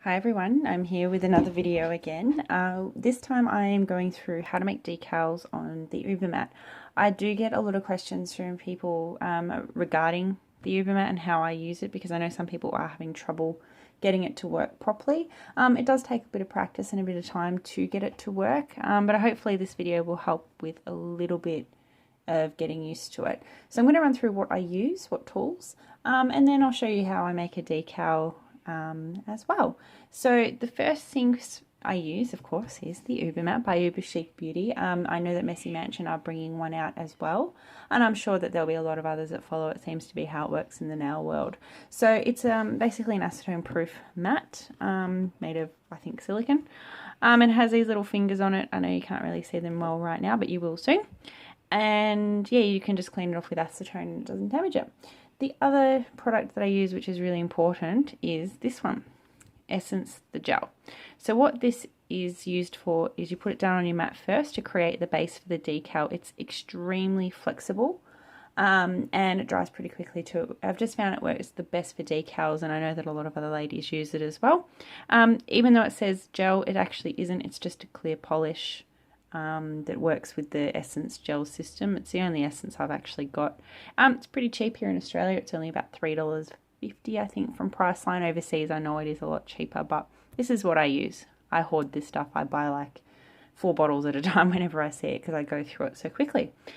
Hi everyone, I'm here with another video again. This time I am going through how to make decals on the Ubermat. I do get a lot of questions from people regarding the Ubermat and how I use it, because I know some people are having trouble getting it to work properly. It does take a bit of practice and a bit of time to get it to work, but hopefully this video will help with a little bit of getting used to it. So I'm going to run through what I use, what tools, and then I'll show you how I make a decal as well. So the first things I use, of course, is the Ubermat by Uberchic Beauty. I know that Messy Mansion are bringing one out as well, and I'm sure that there'll be a lot of others that follow. It seems to be how it works in the nail world. So it's basically an acetone-proof mat made of, I think, silicone. It has these little fingers on it. I know you can't really see them well right now, but you will soon. And yeah, you can just clean it off with acetone and it doesn't damage it. The other product that I use, which is really important, is this one, Essence the Gel. So what this is used for is you put it down on your mat first to create the base for the decal. It's extremely flexible and it dries pretty quickly too. I've just found it works the best for decals, and I know that a lot of other ladies use it as well. Even though it says gel, it actually isn't. It's just a clear polish that works with the Essence gel system. It's the only Essence I've actually got. It's pretty cheap here in Australia. It's only about $3.50, I think, from Priceline. Overseas I know it is a lot cheaper, but this is what I use. I hoard this stuff. I buy like 4 bottles at a time whenever I see it, because I go through it so quickly. So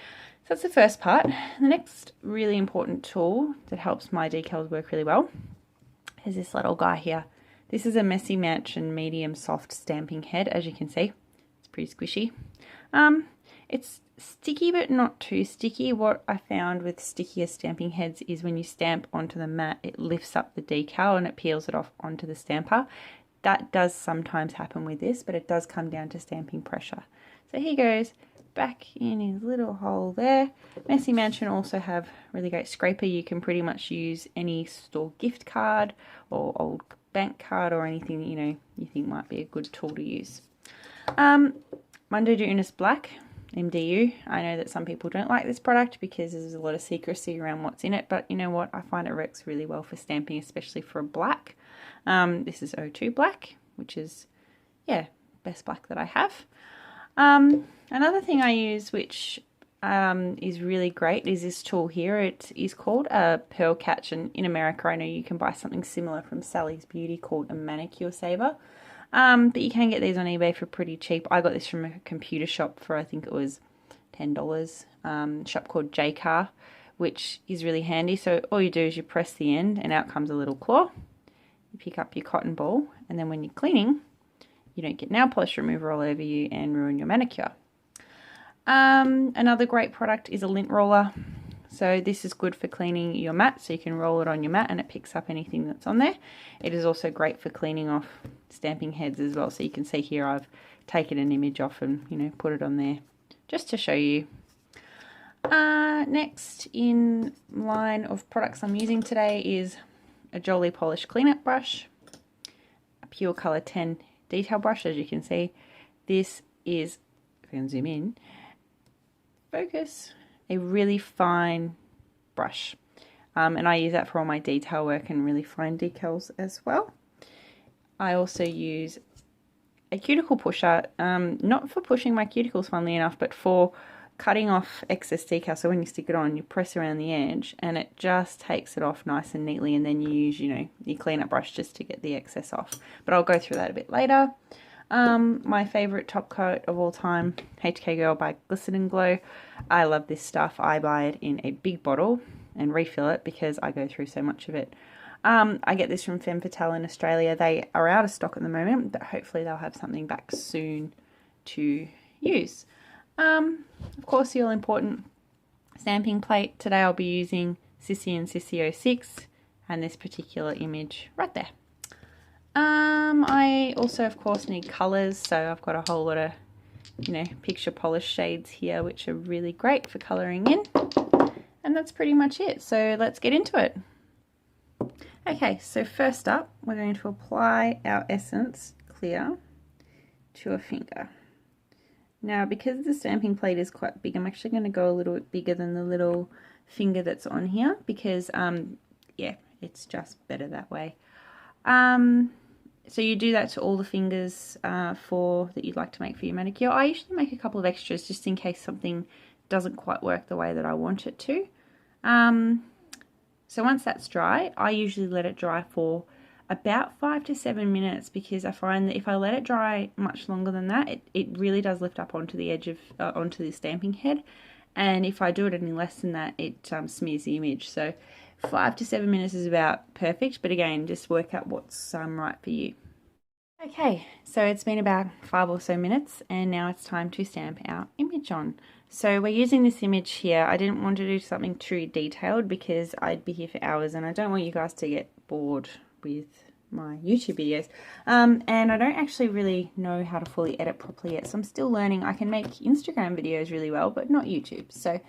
that's the first part. The next really important tool that helps my decals work really well is this little guy here. This is a Messy Mansion medium soft stamping head. As you can see, pretty squishy. It's sticky but not too sticky. What I found with stickier stamping heads is when you stamp onto the mat, it lifts up the decal and it peels it off onto the stamper. That does sometimes happen with this, but it does come down to stamping pressure. So here goes back in his little hole there. Messy Mansion also have really great scraper. You can pretty much use any store gift card or old bank card or anything that you think might be a good tool to use. Mundo de Unis Black, MDU. I know that some people don't like this product because there's a lot of secrecy around what's in it, but you know what? I find it works really well for stamping, especially for a black. This is O2 Black, which is, yeah, best black that I have. Another thing I use, which is really great, is this tool here. It is called a pearl catch, and in America I know you can buy something similar from Sally's Beauty called a manicure saver. But you can get these on eBay for pretty cheap. I got this from a computer shop for, I think it was $10. Shop called J-Car, which is really handy. So all you do is you press the end and out comes a little claw. You pick up your cotton ball, and then when you're cleaning, you don't get nail polish remover all over you and ruin your manicure. Another great product is a lint roller. So this is good for cleaning your mat, so you can roll it on your mat and it picks up anything that's on there. It is also great for cleaning off stamping heads as well. So you can see here I've taken an image off and put it on there just to show you. Next in line of products I'm using today is a Jolie polish cleanup brush, a Pure Color 10 detail brush. As you can see, this is, if I can zoom in, focus, a really fine brush, and I use that for all my detail work and really fine decals as well. I also use a cuticle pusher, not for pushing my cuticles funnily enough, but for cutting off excess decal. So when you stick it on, you press around the edge and it just takes it off nice and neatly, and then you use your cleanup brush just to get the excess off, but I'll go through that a bit later. My favorite top coat of all time, HK Girl by Glisten & Glow. I love this stuff. I buy it in a big bottle and refill it because I go through so much of it. I get this from Femme in Australia. They are out of stock at the moment, but hopefully they'll have something back soon to use. Of course, the all important stamping plate. Today I'll be using Sissy and Sissy 06 and this particular image right there. I also of course need colours, so I've got a whole lot of picture polish shades here, which are really great for colouring in, and that's pretty much it. So let's get into it. Okay, so first up we're going to apply our Essence Clear to a finger. Now because the stamping plate is quite big, I'm actually going to go a little bit bigger than the little finger that's on here because yeah, it's just better that way. So you do that to all the fingers that you'd like to make for your manicure. I usually make a couple of extras just in case something doesn't quite work the way that I want it to. So once that's dry, I usually let it dry for about 5 to 7 minutes, because I find that if I let it dry much longer than that, it really does lift up onto the edge of onto the stamping head, and if I do it any less than that, it smears the image. So 5 to 7 minutes is about perfect, but again, just work out what's right for you. Okay, so it's been about 5 or so minutes, and now it's time to stamp our image on. So we're using this image here. I didn't want to do something too detailed because I'd be here for hours, and I don't want you guys to get bored with my YouTube videos. And I don't actually really know how to fully edit properly yet, so I'm still learning. I can make Instagram videos really well, but not YouTube. So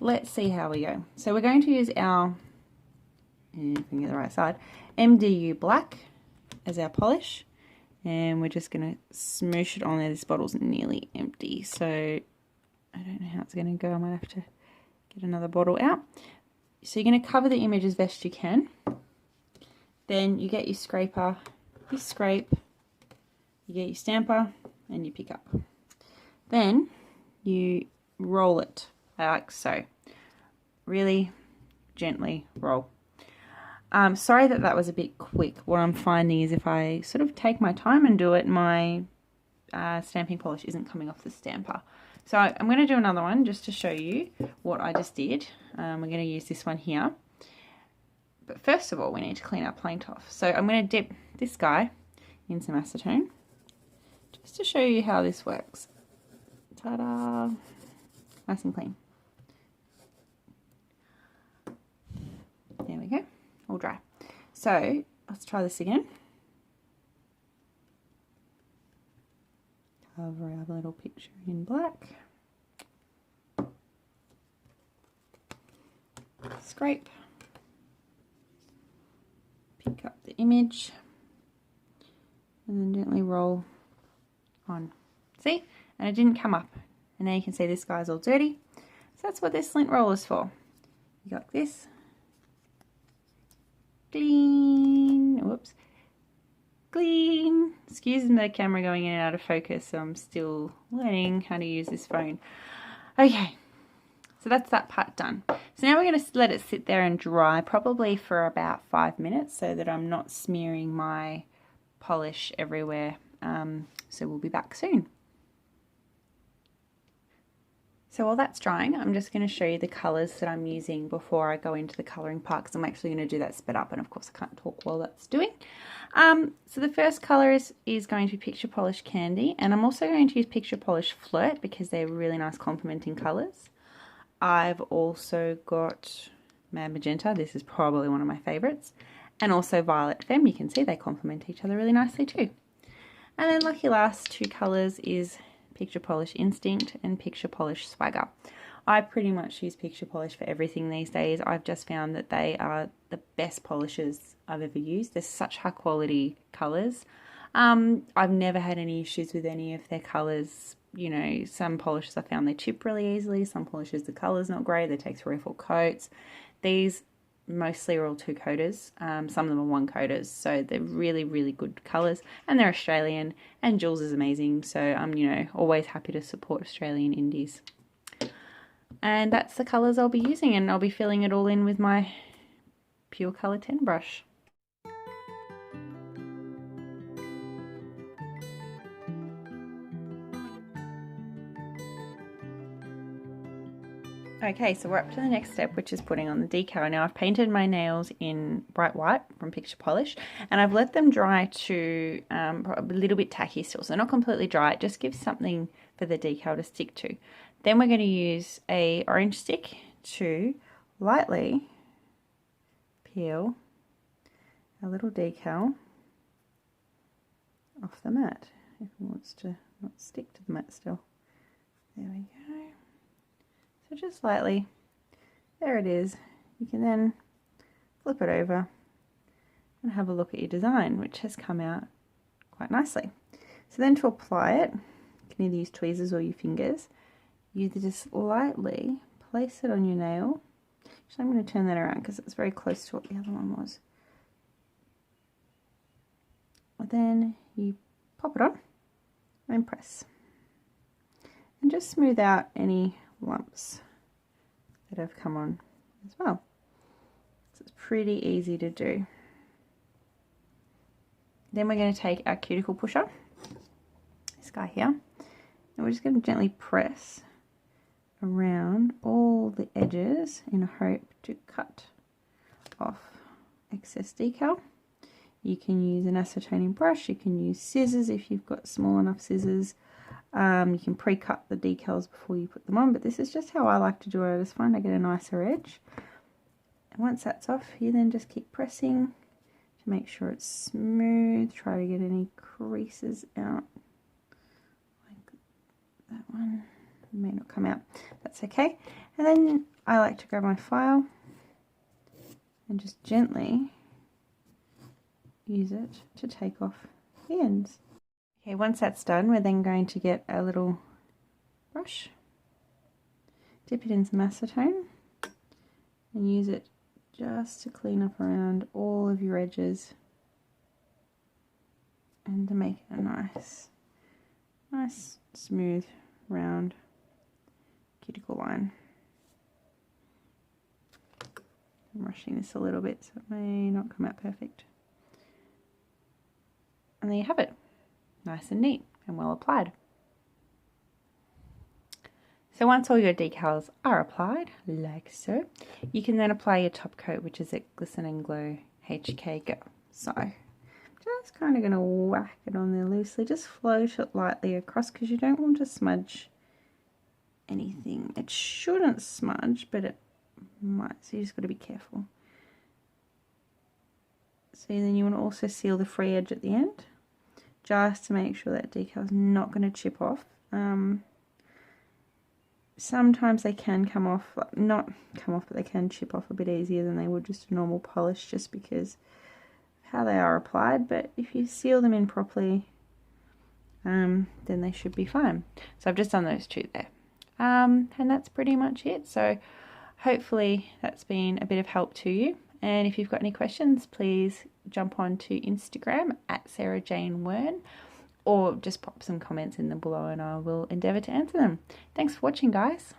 let's see how we go. So we're going to use our, if I can get the right side, MDU Black as our polish. And we're just going to smoosh it on there. This bottle's nearly empty, so I don't know how it's going to go. I might have to get another bottle out. So you're going to cover the image as best you can. Then you get your scraper, you scrape, you get your stamper, and you pick up. Then you roll it like so. Really gently roll. Sorry that was a bit quick. What I'm finding is if I sort of take my time and do it, my stamping polish isn't coming off the stamper. So I'm going to do another one just to show you what I just did. We're going to use this one here. But first of all, we need to clean our paint off. So I'm going to dip this guy in some acetone just to show you how this works. Ta-da! Nice and clean. There we go. All dry. So let's try this again. Cover our little picture in black. Scrape. Pick up the image. And then gently roll on. See? And it didn't come up. And now you can see this guy's all dirty. So that's what this lint roller is for. You got this. Clean. Whoops. Clean. Excuse the camera going in and out of focus. So I'm still learning how to use this phone. Okay. So that's that part done. So now we're going to let it sit there and dry probably for about 5 minutes so that I'm not smearing my polish everywhere. So we'll be back soon. So while that's drying, I'm just going to show you the colours that I'm using before I go into the colouring part, because I'm actually going to do that sped up, and of course I can't talk while that's doing. So the first colour is going to be Picture Polish Candy, and I'm also going to use Picture Polish Flirt because they're really nice complementing colours. I've also got Mad Magenta, this is probably one of my favourites, and also Violet Femme. You can see they complement each other really nicely too. And then lucky last two colours is Picture Polish Instinct and Picture Polish Swagger. I pretty much use Picture Polish for everything these days. I've just found that they are the best polishes I've ever used. They're such high quality colours. I've never had any issues with any of their colours. You know, some polishes I found they chip really easily. Some polishes the colour's not great. They take 3 or 4 coats. These mostly are all 2 coaters. Some of them are 1 coaters. So they're really, really good colours. And they're Australian. And Jules is amazing. So I'm, you know, always happy to support Australian indies. And that's the colours I'll be using. And I'll be filling it all in with my Pure Colour 10 brush. Okay, so we're up to the next step, which is putting on the decal. Now I've painted my nails in bright white from Picture Polish, and I've let them dry to a little bit tacky still, so not completely dry. It just gives something for the decal to stick to. Then we're going to use a orange stick to lightly peel a little decal off the mat. If it wants to not stick to the mat still. There we go. So just lightly, there it is. You can then flip it over and have a look at your design, which has come out quite nicely. So then to apply it, you can either use tweezers or your fingers. You just lightly place it on your nail. Actually, I'm going to turn that around because it's very close to what the other one was. With then you pop it on and press. And just smooth out any lumps that have come on as well. So it's pretty easy to do. Then we're going to take our cuticle pusher, this guy here, and we're just going to gently press around all the edges in a hope to cut off excess decal. You can use an acetone brush, you can use scissors if you've got small enough scissors. You can pre-cut the decals before you put them on, but this is just how I like to do it. I just find I get a nicer edge. And once that's off, you then just keep pressing to make sure it's smooth. Try to get any creases out, like that one. It may not come out, that's okay. And then I like to grab my file and just gently use it to take off the ends. Okay, once that's done, we're then going to get a little brush, dip it in some acetone, and use it just to clean up around all of your edges and to make it a nice smooth round cuticle line. I'm rushing this a little bit so it may not come out perfect. And there you have it. Nice and neat and well applied. So once all your decals are applied, like so, you can then apply your top coat, which is a Glisten and Glow HK Go. So just kind of going to whack it on there loosely, just float it lightly across because you don't want to smudge anything. It shouldn't smudge, but it might, so you just got to be careful. So then you want to also seal the free edge at the end, just to make sure that decal is not going to chip off. Sometimes they can come off, not come off, but they can chip off a bit easier than they would just a normal polish, just because of how they are applied. But if you seal them in properly, then they should be fine. So I've just done those two there. And that's pretty much it. So hopefully that's been a bit of help to you. And if you've got any questions, please jump on to Instagram at Sarah Jane Wern, or just pop some comments in them below and I will endeavour to answer them. Thanks for watching, guys.